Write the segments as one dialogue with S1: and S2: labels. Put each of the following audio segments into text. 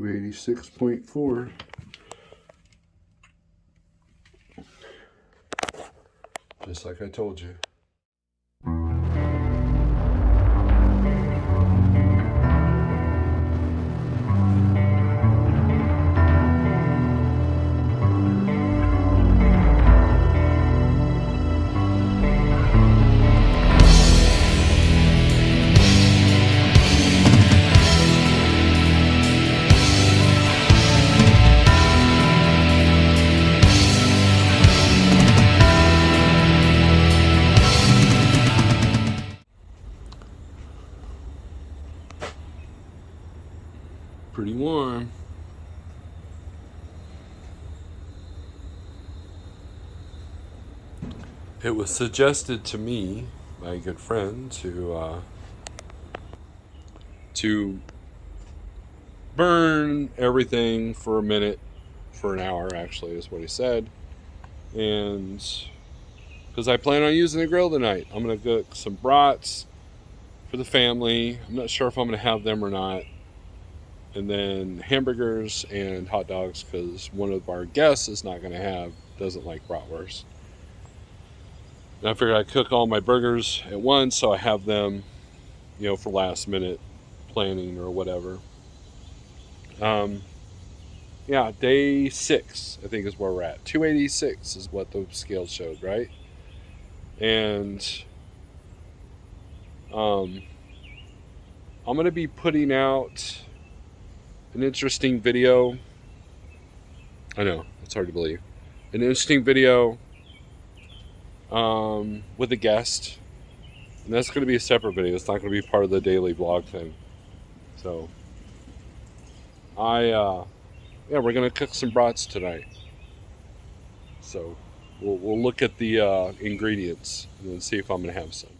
S1: 286.4. Just like I told you. Pretty warm. It was suggested to me by a good friend to burn everything for a minute, for an hour actually is what he said, and because I plan on using the grill tonight, I'm gonna cook some brats for the family. I'm not sure if I'm gonna have them or not. And then hamburgers and hot dogs because one of our guests doesn't like bratwurst. And I figured I'd cook all my burgers at once so I have them, for last minute planning or whatever. Day 6, I think is where we're at. 286 is what the scale showed, right? And I'm going to be putting out an interesting video. I know, it's hard to believe. An interesting video with a guest. And that's going to be a separate video. It's not going to be part of the daily vlog thing. So, we're going to cook some brats tonight. So, we'll look at the ingredients and then see if I'm going to have some.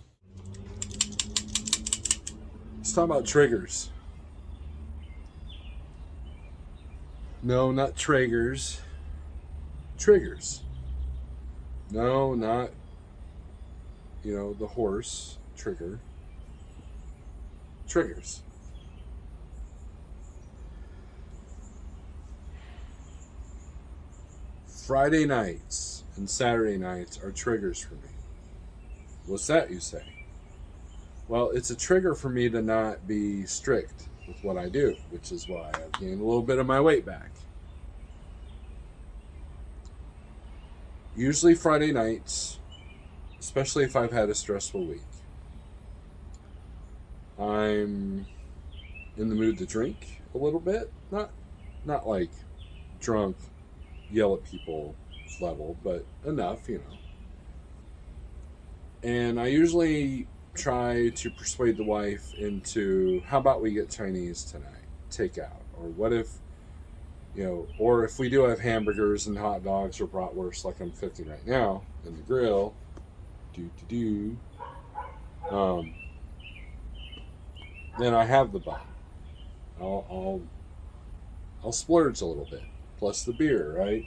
S1: Let's talk about triggers. No, not Traegers. Triggers. No, not, the horse trigger. Triggers. Friday nights and Saturday nights are triggers for me. What's that, you say? Well, it's a trigger for me to not be strict with what I do, which is why I've gained a little bit of my weight back. Usually Friday nights, especially if I've had a stressful week, I'm in the mood to drink a little bit. Not like drunk, yell at people level, but enough, And I usually try to persuade the wife into, how about we get Chinese tonight, takeout? Or what if, or if we do have hamburgers and hot dogs or bratwurst like I'm cooking right now in the grill, then I have the bun. I'll splurge a little bit, plus the beer, right?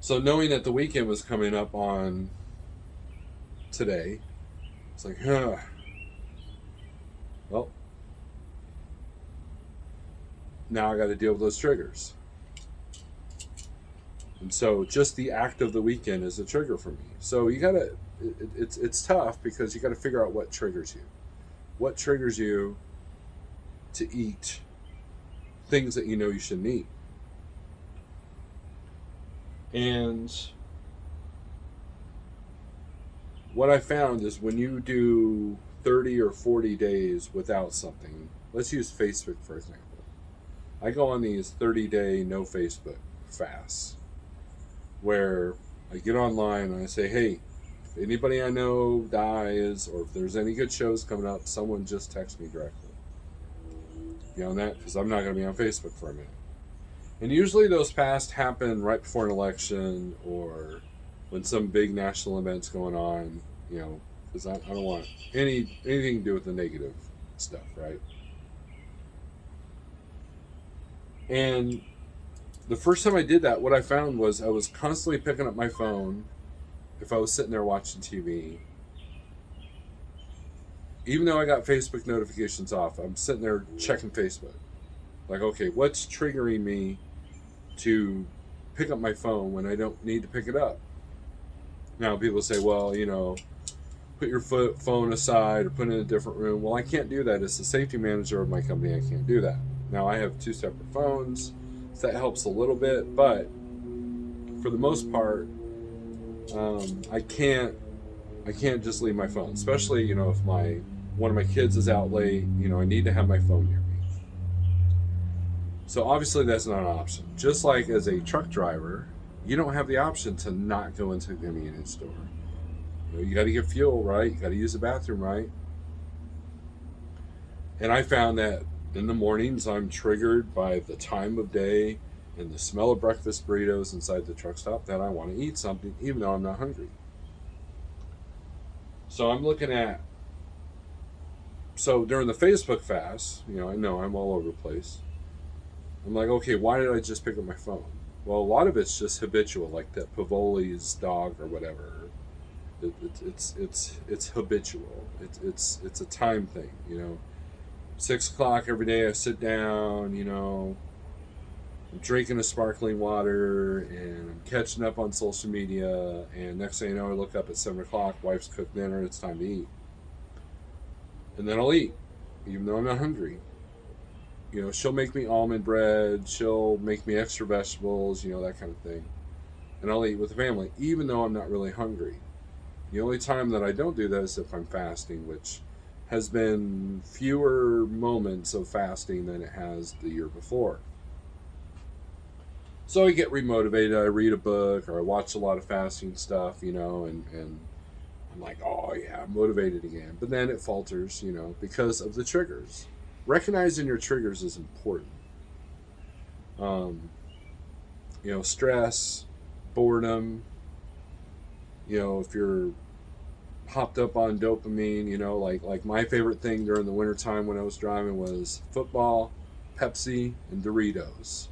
S1: So knowing that the weekend was coming up on today, it's like, well, now I got to deal with those triggers. And so just the act of the weekend is a trigger for me. So you gotta, it's tough because you got to figure out what triggers you. What triggers you to eat things that you shouldn't eat. And what I found is when you do 30 or 40 days without something, let's use Facebook for example. I go on these 30-day no Facebook fasts where I get online and I say, hey, if anybody I know dies or if there's any good shows coming up, someone just text me directly. Be on that because I'm not going to be on Facebook for a minute. And usually those fasts happen right before an election or when some big national event's going on, because I don't want anything to do with the negative stuff, right? And the first time I did that, what I found was I was constantly picking up my phone if I was sitting there watching TV. Even though I got Facebook notifications off, I'm sitting there checking Facebook. Like, okay, what's triggering me to pick up my phone when I don't need to pick it up? Now, people say, well, put your phone aside or put it in a different room. Well, I can't do that. As the safety manager of my company, I can't do that. Now, I have two separate phones, so that helps a little bit, but for the most part, I can't just leave my phone, especially if one of my kids is out late. I need to have my phone near me. So obviously that's not an option. Just like as a truck driver, you don't have the option to not go into a convenience store. You got to get fuel, right? You got to use the bathroom, right? And I found that in the mornings I'm triggered by the time of day and the smell of breakfast burritos inside the truck stop that I want to eat something even though I'm not hungry. So I'm looking at, so during the Facebook fast, I know I'm all over the place. I'm like, okay, why did I just pick up my phone? Well, a lot of it's just habitual, like that Pavoli's dog or whatever. It's habitual. It's a time thing. 6 o'clock every day I sit down. I'm drinking a sparkling water and I'm catching up on social media. And next thing you know, I look up at 7 o'clock. Wife's cooked dinner. It's time to eat. And then I'll eat, even though I'm not hungry. She'll make me almond bread. She'll make me extra vegetables. That kind of thing. And I'll eat with the family, even though I'm not really hungry. The only time that I don't do that is if I'm fasting, which has been fewer moments of fasting than it has the year before. So I get remotivated. I read a book or I watch a lot of fasting stuff, and I'm like, oh yeah, I'm motivated again. But then it falters, because of the triggers. Recognizing your triggers is important. Stress, boredom, if you're hopped up on dopamine, like my favorite thing during the wintertime when I was driving was football, Pepsi, and Doritos.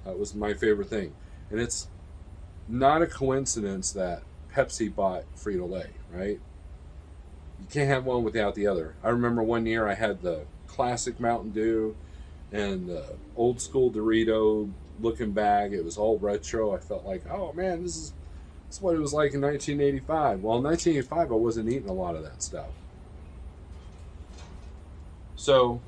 S1: That was my favorite thing. And it's not a coincidence that Pepsi bought Frito-Lay, right? You can't have one without the other. I remember one year I had the classic Mountain Dew and the old school Dorito looking bag. It was all retro. I felt like, oh man, this is what it was like in 1985. Well, in 1985, I wasn't eating a lot of that stuff. So,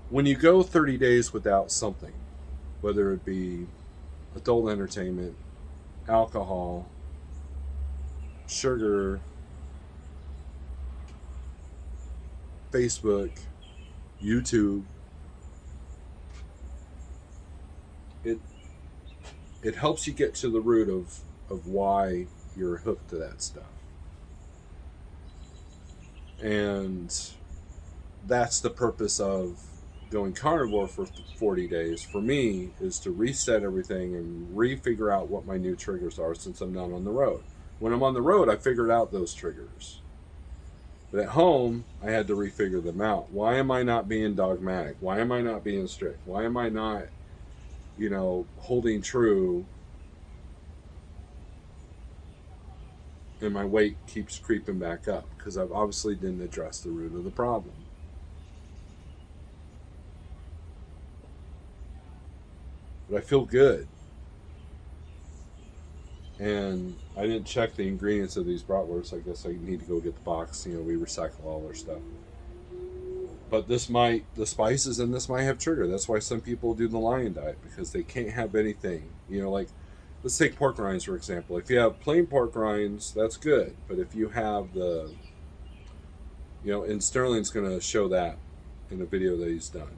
S1: when you go 30 days without something, whether it be adult entertainment, alcohol, sugar, Facebook, YouTube, it helps you get to the root of why you're hooked to that stuff. And that's the purpose of going carnivore for 40 days for me, is to reset everything and re-figure out what my new triggers are since I'm not on the road. When I'm on the road, I figured out those triggers. But at home, I had to refigure them out. Why am I not being dogmatic? Why am I not being strict? Why am I not, holding true? And my weight keeps creeping back up because I've obviously didn't address the root of the problem. But I feel good. And I didn't check the ingredients of these bratwursts. I guess I need to go get the box. We recycle all our stuff. But the spices in this might have trigger. That's why some people do the lion diet, because they can't have anything. Like, let's take pork rinds, for example. If you have plain pork rinds, that's good. But if you have and Sterling's going to show that in a video that he's done.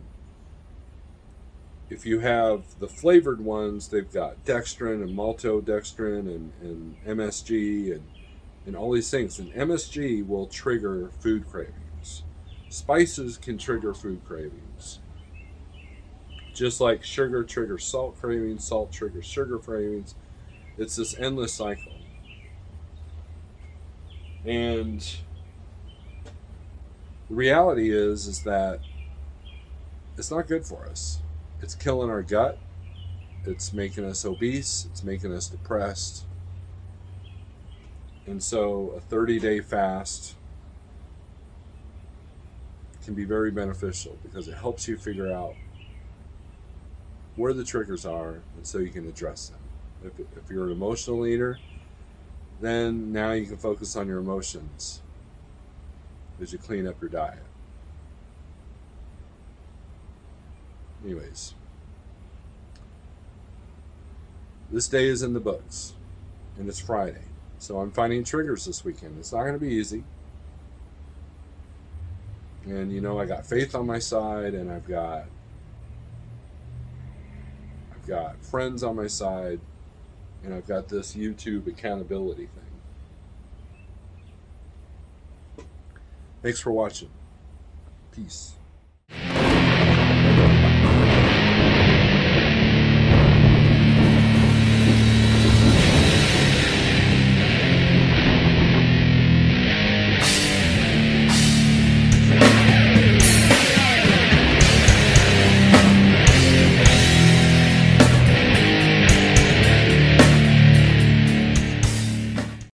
S1: If you have the flavored ones, they've got dextrin and maltodextrin and MSG and all these things. And MSG will trigger food cravings. Spices can trigger food cravings. Just like sugar triggers salt cravings, salt triggers sugar cravings. It's this endless cycle. And the reality is that it's not good for us. It's killing our gut. It's making us obese. It's making us depressed. And so a 30-day fast can be very beneficial because it helps you figure out where the triggers are, and so you can address them. If you're an emotional eater, then now you can focus on your emotions as you clean up your diet. Anyways, this day is in the books, and it's Friday. So I'm finding triggers this weekend. It's not going to be easy. And I got faith on my side, and I've got friends on my side, and I've got this YouTube accountability thing. Thanks for watching. Peace.